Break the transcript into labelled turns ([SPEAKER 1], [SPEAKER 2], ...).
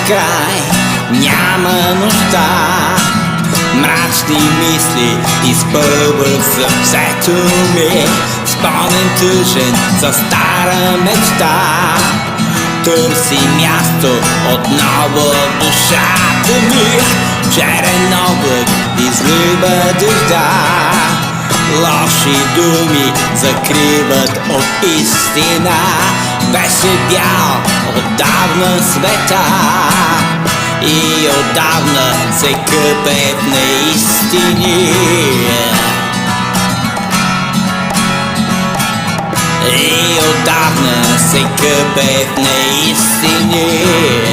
[SPEAKER 1] край, няма нужда. Мрачни мисли изпълват сърцето ми, спомен тъжен за стара мечта. Търси място отново в душата ми, черен облак излива дъжда. Лоши думи закриват от истина, беше бял отдавна света и отдавна се къпе в неистини. И отдавна се къпе в неистини.